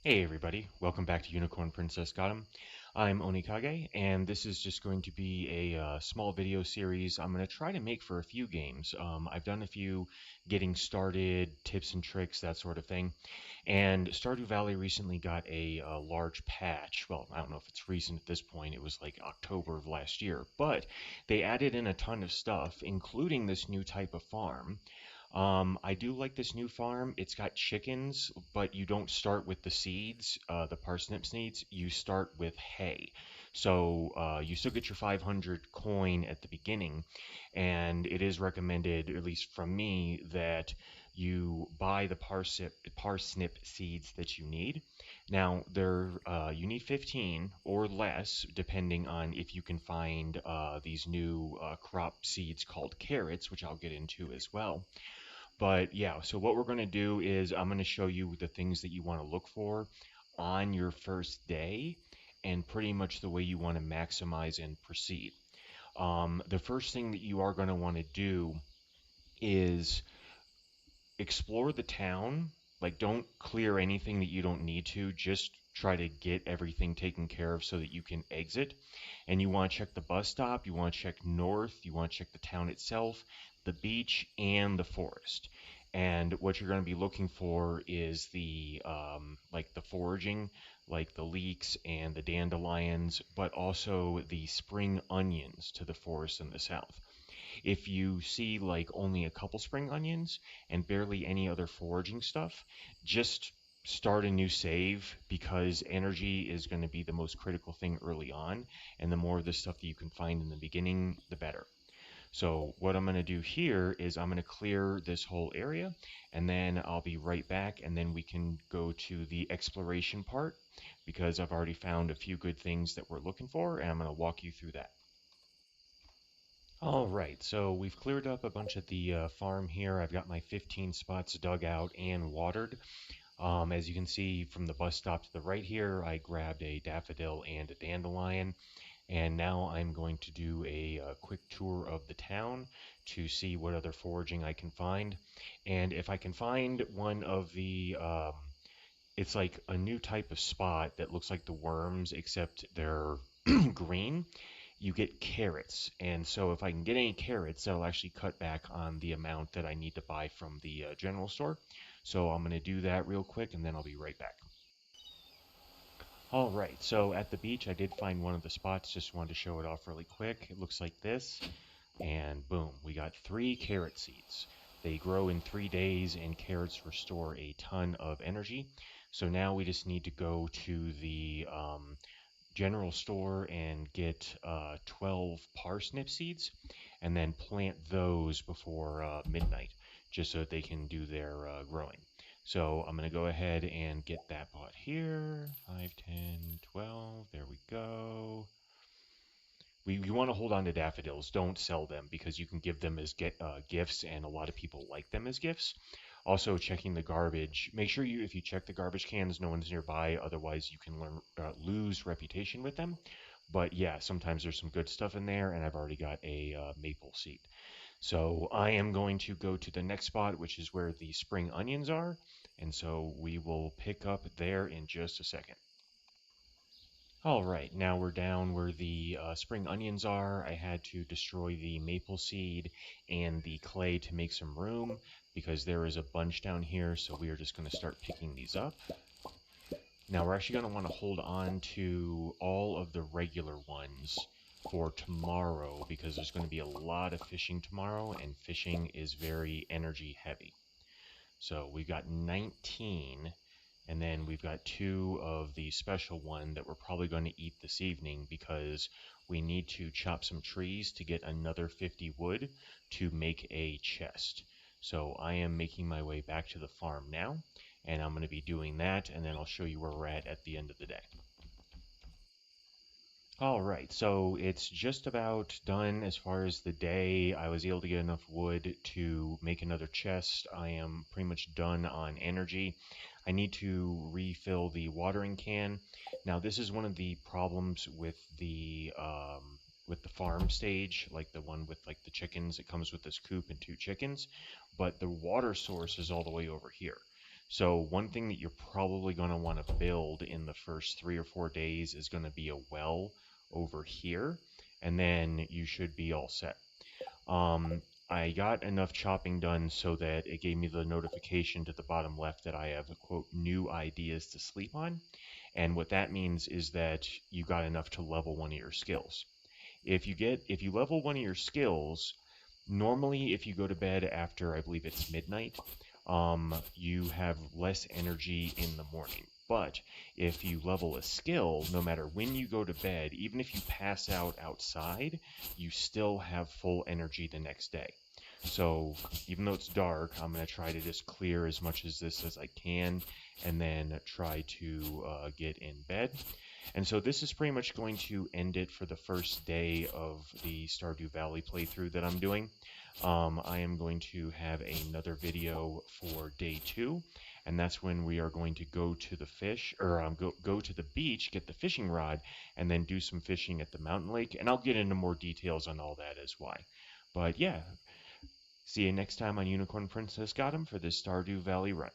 Hey everybody, welcome back to Unicorn Princess Gotham. I'm Onikage, and this is just going to be a small video series I'm going to try to make for a few games. I've done a few getting started, tips and tricks, that sort of thing. And Stardew Valley recently got a large patch. Well, I don't know if it's recent at this point, it was like October of last year. But they added in a ton of stuff, including this new type of farm. I do like this new farm. It's got chickens, but you don't start with the seeds, the parsnip seeds. You start with hay. So you still get your 500 coin at the beginning, and it is recommended, at least from me, that you buy the parsnip seeds that you need. Now, you need 15 or less, depending on if you can find these new crop seeds called carrots, which I'll get into as well. But yeah, so what we're going to do is I'm going to show you the things that you want to look for on your first day and pretty much the way you want to maximize and proceed. The first thing that you are going to want to do is explore the town. Like, don't clear anything that you don't need to. Just try to get everything taken care of so that you can exit. And you want to check the bus stop. You want to check north. You want to check the town itself, the beach, and the forest. And what you're going to be looking for is like the foraging, like the leeks and the dandelions, but also the spring onions to the forest in the south. If you see like only a couple spring onions and barely any other foraging stuff, just start a new save because energy is going to be the most critical thing early on, and the more of this stuff that you can find in the beginning, the better. So what I'm going to do here is I'm going to clear this whole area, and then I'll be right back, and then we can go to the exploration part because I've already found a few good things that we're looking for, and I'm going to walk you through that. All right, so we've cleared up a bunch of the farm here. I've got my 15 spots dug out and watered. As you can see from the bus stop to the right here, I grabbed a daffodil and a dandelion, and now I'm going to do a quick tour of the town to see what other foraging I can find. And if I can find one of it's like a new type of spot that looks like the worms, except they're green. You get carrots, and so if I can get any carrots, that'll actually cut back on the amount that I need to buy from the general store. So I'm going to do that real quick, and then I'll be right back. All right, so at the beach, I did find one of the spots. Just wanted to show it off really quick. It looks like this, and boom, we got 3 carrot seeds. They grow in 3 days, and carrots restore a ton of energy. So now we just need to go to the general store and get 12 parsnip seeds and then plant those before midnight just so that they can do their growing. So I'm going to go ahead and get that bought here. 5, 10, 12. There we go. We want to hold on to daffodils. Don't sell them because you can give them as gifts, and a lot of people like them as gifts. Also, checking the garbage. Make sure if you check the garbage cans, no one's nearby. Otherwise, you can lose reputation with them. But yeah, sometimes there's some good stuff in there, and I've already got a maple seed. So I am going to go to the next spot, which is where the spring onions are. And so we will pick up there in just a second. All right, now we're down where the spring onions are. I had to destroy the maple seed and the clay to make some room because there is a bunch down here, so we are just going to start picking these up. Now we're actually going to want to hold on to all of the regular ones for tomorrow because there's going to be a lot of fishing tomorrow, and fishing is very energy heavy. So we've got 19. And then we've got 2 of the special one that we're probably going to eat this evening because we need to chop some trees to get another 50 wood to make a chest. So I am making my way back to the farm now, and I'm going to be doing that, and then I'll show you where we're at the end of the day. All right, so it's just about done as far as the day. I was able to get enough wood to make another chest. I am pretty much done on energy. I need to refill the watering can. Now, this is one of the problems with the farm stage, like the one with like the chickens. It comes with this coop and 2 chickens, but the water source is all the way over here. So one thing that you're probably going to want to build in the first 3 or 4 days is going to be a well over here, and then you should be all set. Um, I got enough chopping done so that it gave me the notification to the bottom left that I have, quote, new ideas to sleep on. And what that means is that you got enough to level one of your skills. If you level one of your skills, normally if you go to bed after I believe it's midnight, you have less energy in the morning. But if you level a skill, no matter when you go to bed, even if you pass out outside, you still have full energy the next day. So even though it's dark, I'm going to try to just clear as much of this as I can and then try to get in bed. And so this is pretty much going to end it for the first day of the Stardew Valley playthrough that I'm doing. I am going to have another video for day 2, and that's when we are going to go to the fish, or go to the beach, get the fishing rod, and then do some fishing at the mountain lake. And I'll get into more details on all that as why. But yeah, see you next time on Unicorn Princess Got 'em for this Stardew Valley run.